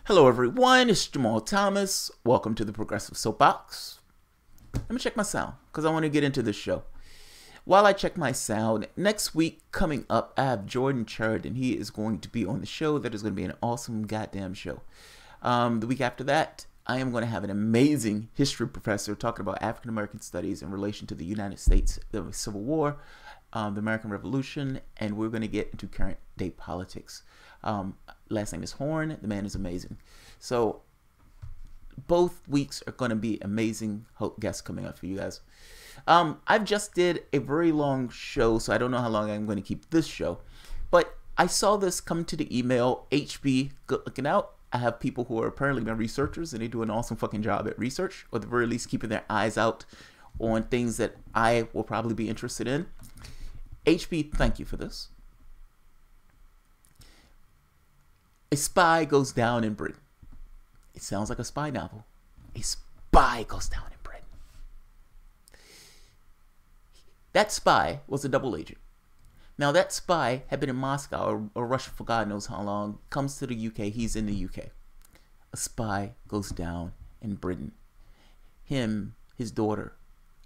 Hello everyone, it's Jamal Thomas. Welcome to the Progressive Soapbox. Let me check my sound because I want to get into this show. While I check my sound, next week coming up, I have Jordan Sheridan. He is going to be on the show. That is going to be an awesome goddamn show. The week after that, I am going to have an amazing history professor talking about African American studies in relation to the United States, the Civil War, the American Revolution, and we're going to get into current day politics. Last name is Horn. The man is amazing. So both weeks are going to be amazing guests coming up for you guys. I've just did a very long show, so I don't know how long I'm going to keep this show. But I saw this come to the email. HB, good looking out. I have people who are apparently my researchers, and they do an awesome fucking job at research, or at the very least keeping their eyes out on things that I will probably be interested in. HB, thank you for this. A spy goes down in Britain. It sounds like a spy novel. A spy goes down in Britain. That spy was a double agent. Now that spy had been in Moscow or Russia for God knows how long, comes to the UK, he's in the UK. A spy goes down in Britain. Him, his daughter,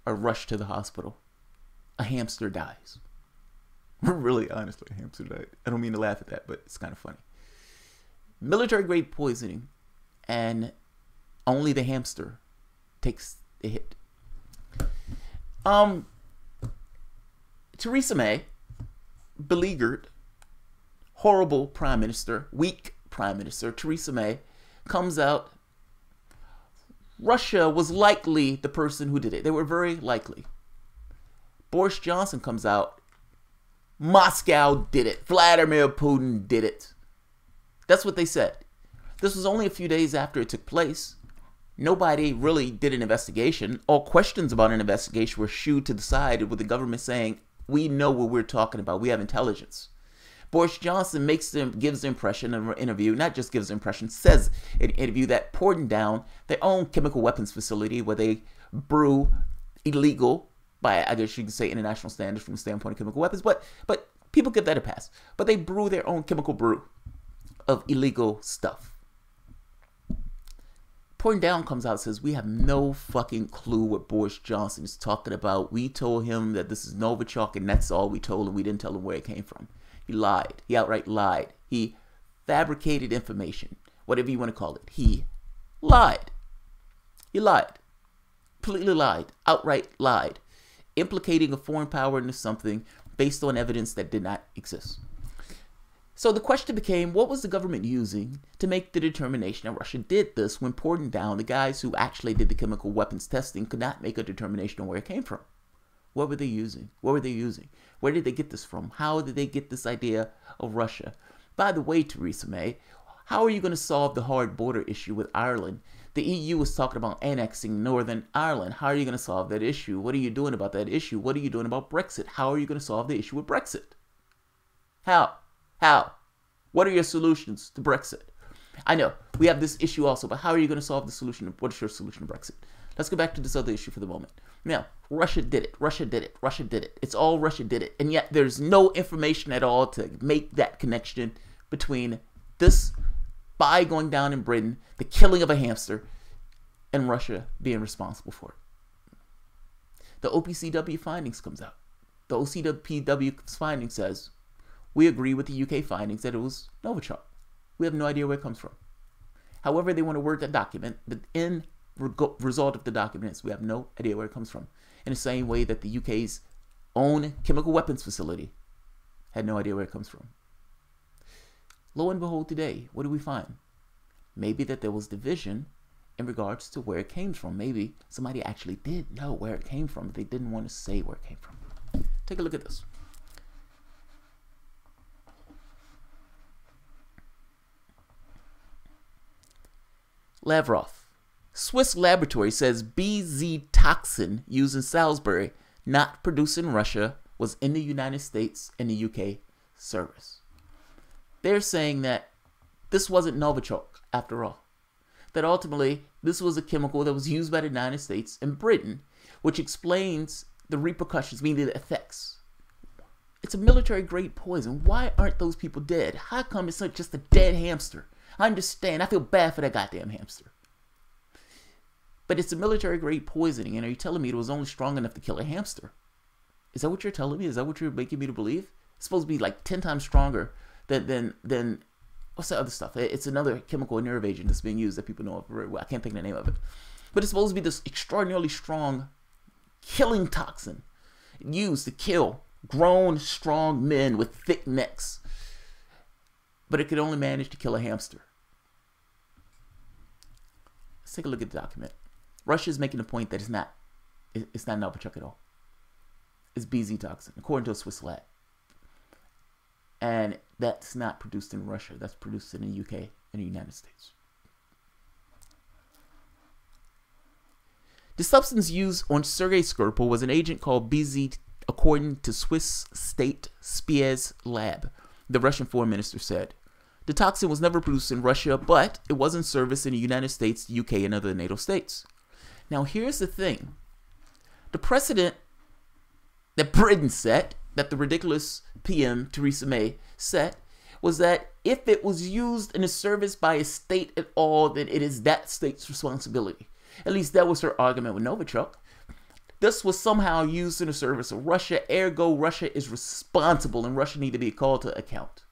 are rushed to the hospital. A hamster dies. Really, honestly, a hamster died. I don't mean to laugh at that, but it's kind of funny. Military grade poisoning, and only the hamster takes the hit. Theresa May, beleaguered, horrible prime minister, weak prime minister, Theresa May, comes out. Russia was likely the person who did it. They were very likely. Boris Johnson comes out. Moscow did it. Vladimir Putin did it. That's what they said. This was only a few days after it took place. Nobody really did an investigation. All questions about an investigation were shooed to the side with the government saying, we know what we're talking about. We have intelligence. Boris Johnson gives the impression in an interview, not just gives the impression, says in an interview that Pordendown, their own chemical weapons facility where they brew illegal, by I guess you can say international standards from the standpoint of chemical weapons, but people give that a pass. But they brew their own chemical brew of illegal stuff. Pordendown comes out and says, we have no fucking clue what Boris Johnson is talking about. We told him that this is Novichok, and that's all we told him. We didn't tell him where it came from. He lied. He outright lied. He fabricated information, whatever you want to call it. He lied. He lied. Completely lied. Outright lied. Implicating a foreign power into something based on evidence that did not exist. So the question became, what was the government using to make the determination that Russia did this when Pordendown, the guys who actually did the chemical weapons testing, could not make a determination on where it came from? What were they using? What were they using? Where did they get this from? How did they get this idea of Russia? By the way, Theresa May, how are you going to solve the hard border issue with Ireland? The EU was talking about annexing Northern Ireland. How are you going to solve that issue? What are you doing about that issue? What are you doing about Brexit? How are you going to solve the issue with Brexit? How? What are your solutions to Brexit? I know, we have this issue also, but how are you going to solve the solution? What is your solution to Brexit? Let's go back to this other issue for the moment. Now, Russia did it. Russia did it. Russia did it. It's all Russia did it. And yet there's no information at all to make that connection between this spy going down in Britain, the killing of a hamster, and Russia being responsible for it. The OPCW findings comes out. The OPCW finding says, we agree with the UK findings that it was Novichok. We have no idea where it comes from. However they want to word that document, the end result of the document is we have no idea where it comes from. In the same way that the UK's own chemical weapons facility had no idea where it comes from. Lo and behold today, what do we find? Maybe that there was division in regards to where it came from. Maybe somebody actually did know where it came from, but they didn't want to say where it came from. Take a look at this. Lavrov. Swiss laboratory says BZ toxin used in Salisbury, not produced in Russia, was in the United States and the UK service. They're saying that this wasn't Novichok after all. That ultimately this was a chemical that was used by the United States and Britain, which explains the repercussions, meaning the effects. It's a military grade poison. Why aren't those people dead? How come it's not just a dead hamster? I understand. I feel bad for that goddamn hamster. But it's a military-grade poisoning, and are you telling me it was only strong enough to kill a hamster? Is that what you're telling me? Is that what you're making me to believe? It's supposed to be like 10 times stronger than what's the other stuff? It's another chemical nerve agent that's being used that people know of very well. I can't think of the name of it. But it's supposed to be this extraordinarily strong killing toxin used to kill grown, strong men with thick necks. But it could only manage to kill a hamster. Let's take a look at the document. Russia is making the point that it's not Novichok at all. It's BZ toxin, according to a Swiss lab. And that's not produced in Russia. That's produced in the UK and the United States. The substance used on Sergei Skripal was an agent called BZ, according to Swiss state Spiez lab, the Russian foreign minister said. The toxin was never produced in Russia, but it was in service in the United States, UK, and other NATO states. Now, here's the thing. The precedent that Britain set, that the ridiculous PM Theresa May set, was that if it was used in a service by a state at all, then it is that state's responsibility. At least that was her argument with Novichok. This was somehow used in the service of Russia, ergo Russia is responsible and Russia need to be called to account.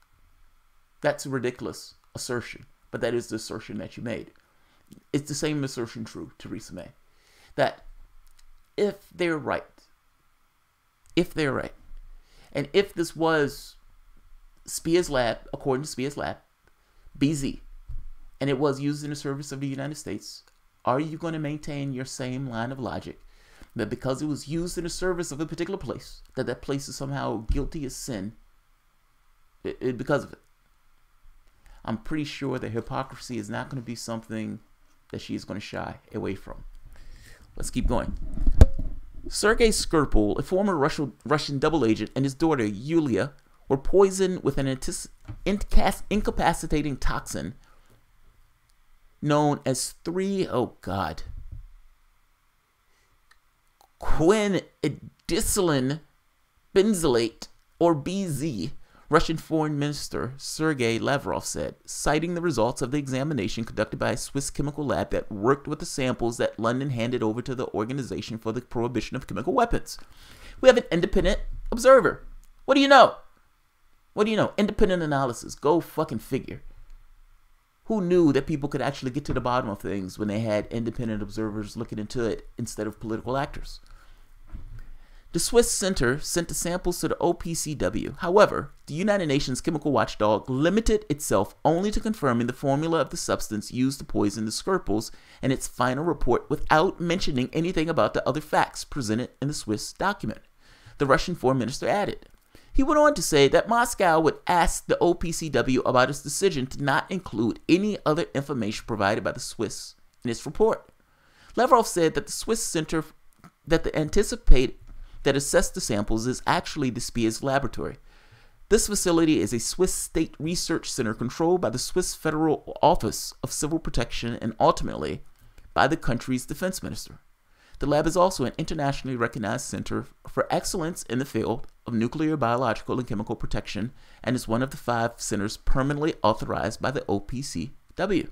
That's a ridiculous assertion, but that is the assertion that you made. It's the same assertion true, Theresa May, that if they're right, and if this was Spiez lab, according to Spiez lab, BZ, and it was used in the service of the United States, are you going to maintain your same line of logic that because it was used in the service of a particular place, that place is somehow guilty of sin because of it? I'm pretty sure that hypocrisy is not going to be something that she is going to shy away from. Let's keep going. Sergei Skripal, a former Russian double agent, and his daughter Yulia were poisoned with an incapacitating toxin known as quinidicillin benzylate, or BZ, Russian Foreign Minister Sergei Lavrov said, citing the results of the examination conducted by a Swiss chemical lab that worked with the samples that London handed over to the Organization for the Prohibition of Chemical Weapons. We have an independent observer. What do you know? What do you know? Independent analysis. Go fucking figure. Who knew that people could actually get to the bottom of things when they had independent observers looking into it instead of political actors? The Swiss center sent the samples to the OPCW. However, the United Nations chemical watchdog limited itself only to confirming the formula of the substance used to poison the Skripals in its final report without mentioning anything about the other facts presented in the Swiss document, the Russian foreign minister added. He went on to say that Moscow would ask the OPCW about its decision to not include any other information provided by the Swiss in its report. Lavrov said that the Swiss center that assessed the samples is actually the Spiez laboratory. This facility is a Swiss state research center controlled by the Swiss Federal Office of Civil Protection and ultimately by the country's defense minister. The lab is also an internationally recognized center for excellence in the field of nuclear, biological, and chemical protection and is one of the 5 centers permanently authorized by the OPCW.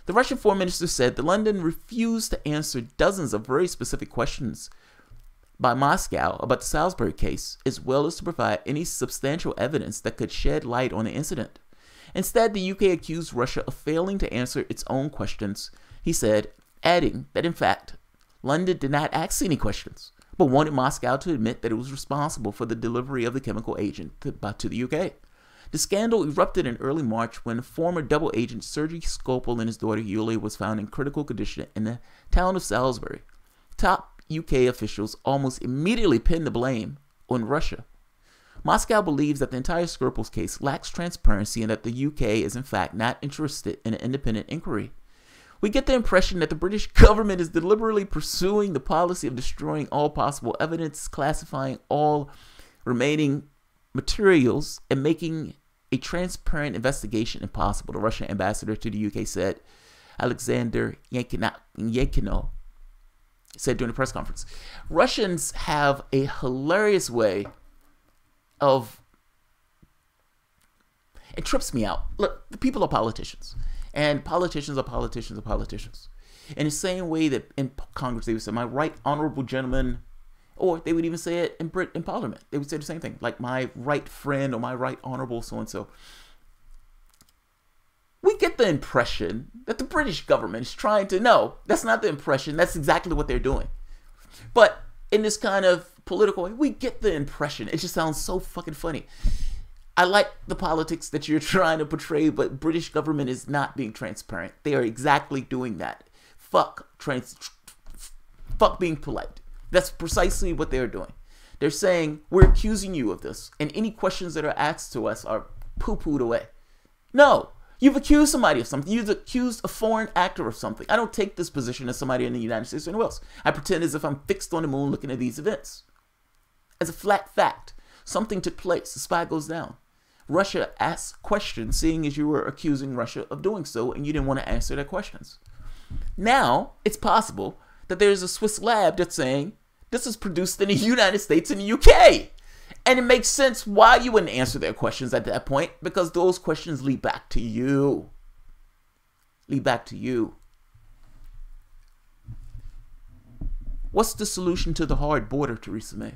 The Russian foreign minister said that London refused to answer dozens of very specific questions by Moscow about the Salisbury case, as well as to provide any substantial evidence that could shed light on the incident. Instead, the UK accused Russia of failing to answer its own questions, he said, adding that in fact, London did not ask any questions, but wanted Moscow to admit that it was responsible for the delivery of the chemical agent to the UK. The scandal erupted in early March when former double agent Sergei Skripal and his daughter Yulia was found in critical condition in the town of Salisbury. Top UK officials almost immediately pinned the blame on Russia. Moscow believes that the entire Skripal's case lacks transparency and that the UK is in fact not interested in an independent inquiry. We get the impression that the British government is deliberately pursuing the policy of destroying all possible evidence, classifying all remaining materials, and making a transparent investigation impossible, the Russian ambassador to the UK said. Alexander Yankinov said during the press conference. Russians have a hilarious way of It trips me out. Look, the people are politicians. And politicians are politicians are politicians. In the same way that in Congress they would say, my right honorable gentleman, or they would even say it in Parliament. They would say the same thing, like my right friend or my right honorable so-and-so. We get the impression that the British government is trying to, no, that's not the impression. That's exactly what they're doing. But in this kind of political way, we get the impression. It just sounds so fucking funny. I like the politics that you're trying to portray, but British government is not being transparent. They are exactly doing that. Fuck being polite. That's precisely what they're doing. They're saying, we're accusing you of this, and any questions that are asked to us are poo-pooed away. No, you've accused somebody of something. You've accused a foreign actor of something. I don't take this position as somebody in the United States or anywhere else. I pretend as if I'm fixed on the moon looking at these events. As a flat fact, something took place. The spy goes down. Russia asks questions, seeing as you were accusing Russia of doing so, and you didn't want to answer their questions. Now, it's possible that there's a Swiss lab that's saying, this is produced in the United States and the UK. And it makes sense why you wouldn't answer their questions at that point, because those questions lead back to you. Lead back to you. What's the solution to the hard border, Theresa May?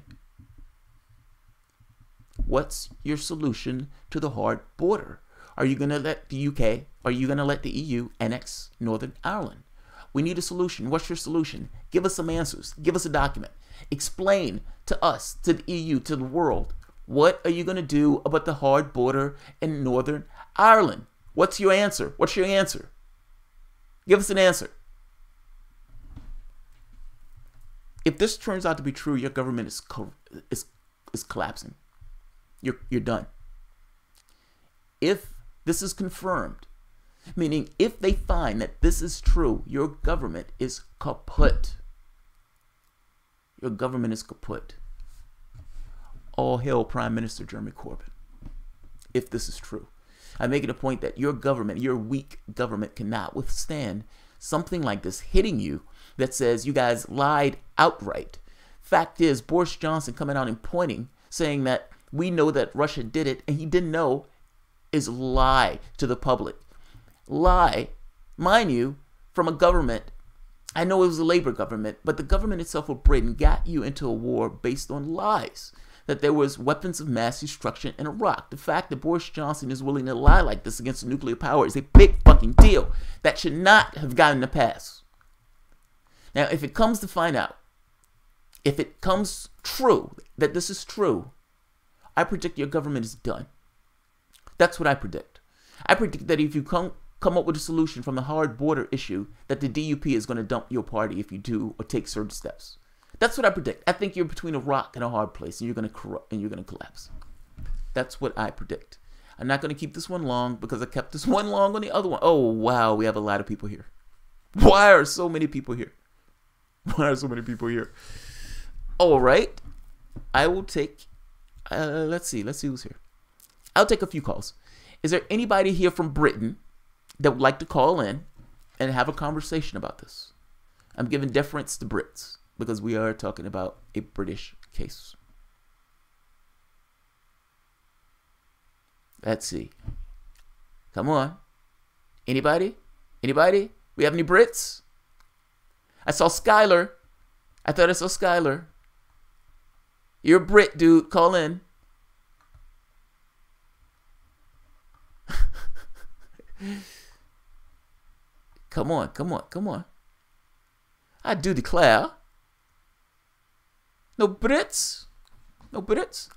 What's your solution to the hard border? Are you going to let the UK, are you going to let the EU annex Northern Ireland? We need a solution. What's your solution? Give us some answers. Give us a document. Explain to us, to the EU, to the world, what are you going to do about the hard border in Northern Ireland? What's your answer? What's your answer? Give us an answer. If this turns out to be true, your government is collapsing. You're done. If this is confirmed, meaning if they find that this is true, your government is kaput. Your government is kaput. All hail Prime Minister Jeremy Corbyn. If this is true, I'm making a point that your government, your weak government, cannot withstand something like this hitting you that says you guys lied outright. Fact is, Boris Johnson coming out and pointing, saying that we know that Russia did it, and he didn't know, is lie to the public. Lie, mind you, from a government. I know it was a Labour government, but the government itself of Britain got you into a war based on lies. That there was weapons of mass destruction in Iraq. The fact that Boris Johnson is willing to lie like this against nuclear power is a big fucking deal. That should not have gotten to pass. Now, if it comes to find out, if it comes true that this is true, I predict your government is done. That's what I predict. I predict that if you come up with a solution from the hard border issue, that the DUP is going to dump your party if you do or take certain steps. That's what I predict. I think you're between a rock and a hard place, and you're going to corrupt and you're going to collapse. That's what I predict. I'm not going to keep this one long because I kept this one long on the other one. Oh, wow, we have a lot of people here. Why are so many people here? Why are so many people here? All right. I will take, let's see who's here. I'll take a few calls. Is there anybody here from Britain that would like to call in and have a conversation about this? I'm giving deference to Brits because we are talking about a British case. Let's see. Come on. Anybody? Anybody? We have any Brits? I saw Skylar. I thought I saw Skylar. You're a Brit, dude. Call in. Come on, come on, come on. I do declare. No Brits. No Brits.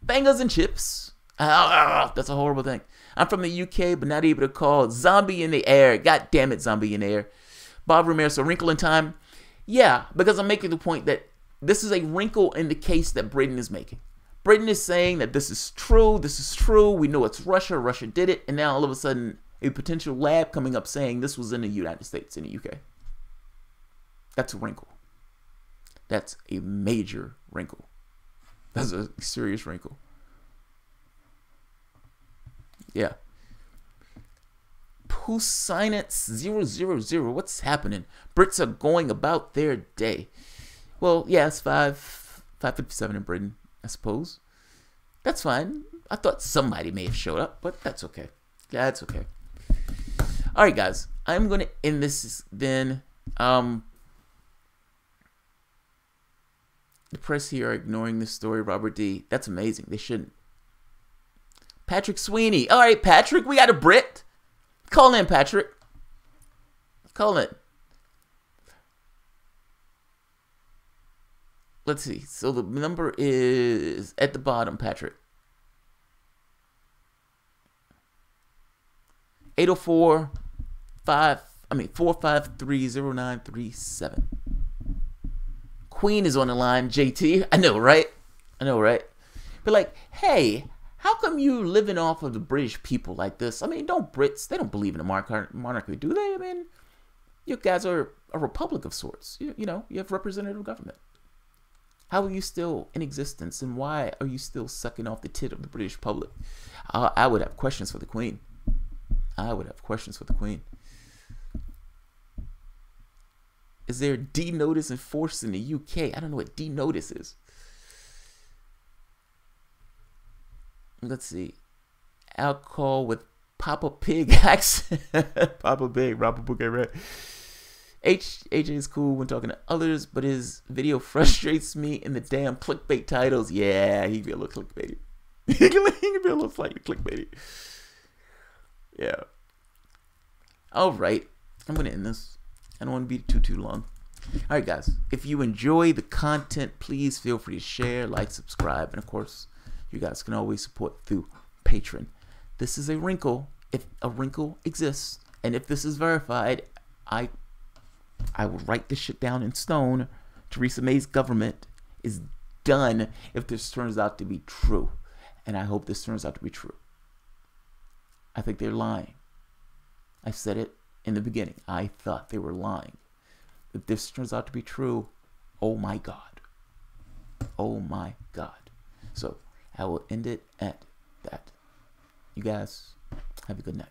Bangers and chips. That's a horrible thing. I'm from the UK, but not able to call. Zombie in the air. God damn it, zombie in the air. Bob Ramirez, a wrinkle in time. Yeah, because I'm making the point that this is a wrinkle in the case that Britain is making. Britain is saying that this is true. This is true. We know it's Russia. Russia did it. And now all of a sudden, a potential lab coming up saying this was in the United States, in the UK. That's a wrinkle. That's a major wrinkle. That's a serious wrinkle. Yeah. Pusinets000. What's happening? Brits are going about their day. Well, yeah, it's 5:57 in Britain, I suppose. That's fine. I thought somebody may have showed up, but that's okay. That's okay. All right, guys. I'm going to end this then. The press here are ignoring this story, Robert D. That's amazing. They shouldn't. Patrick Sweeney. All right, Patrick. We got a Brit. Call in, Patrick. Call in. Let's see. So the number is at the bottom, Patrick. 4530937. Queen is on the line, JT. I know, right? I know, right? But like, hey, how come you living off of the British people like this? I mean, don't Brits, they don't believe in a monarchy, do they? I mean, you guys are a republic of sorts. You know, you have representative government. How are you still in existence, and why are you still sucking off the tit of the British public? I would have questions for the Queen. I would have questions for the Queen. Is there D-notice enforced in the UK? I don't know what D-notice is. Let's see. Alcohol with Papa Pig accent. Papa Pig, Robert Bouquet, right? AJ is cool when talking to others, but his video frustrates me in the damn clickbait titles. Yeah, he can be a little clickbaity. He can be a little slightly clickbaity. Yeah. All right. I'm going to end this. I don't want to be too long. All right, guys. If you enjoy the content, please feel free to share, like, subscribe. And, of course, you guys can always support through Patreon. This is a wrinkle. If a wrinkle exists, and if this is verified, I will write this shit down in stone. Theresa May's government is done if this turns out to be true. And I hope this turns out to be true. I think they're lying. I said it in the beginning. I thought they were lying. If this turns out to be true, oh my God. Oh my God. So I will end it at that. You guys have a good night.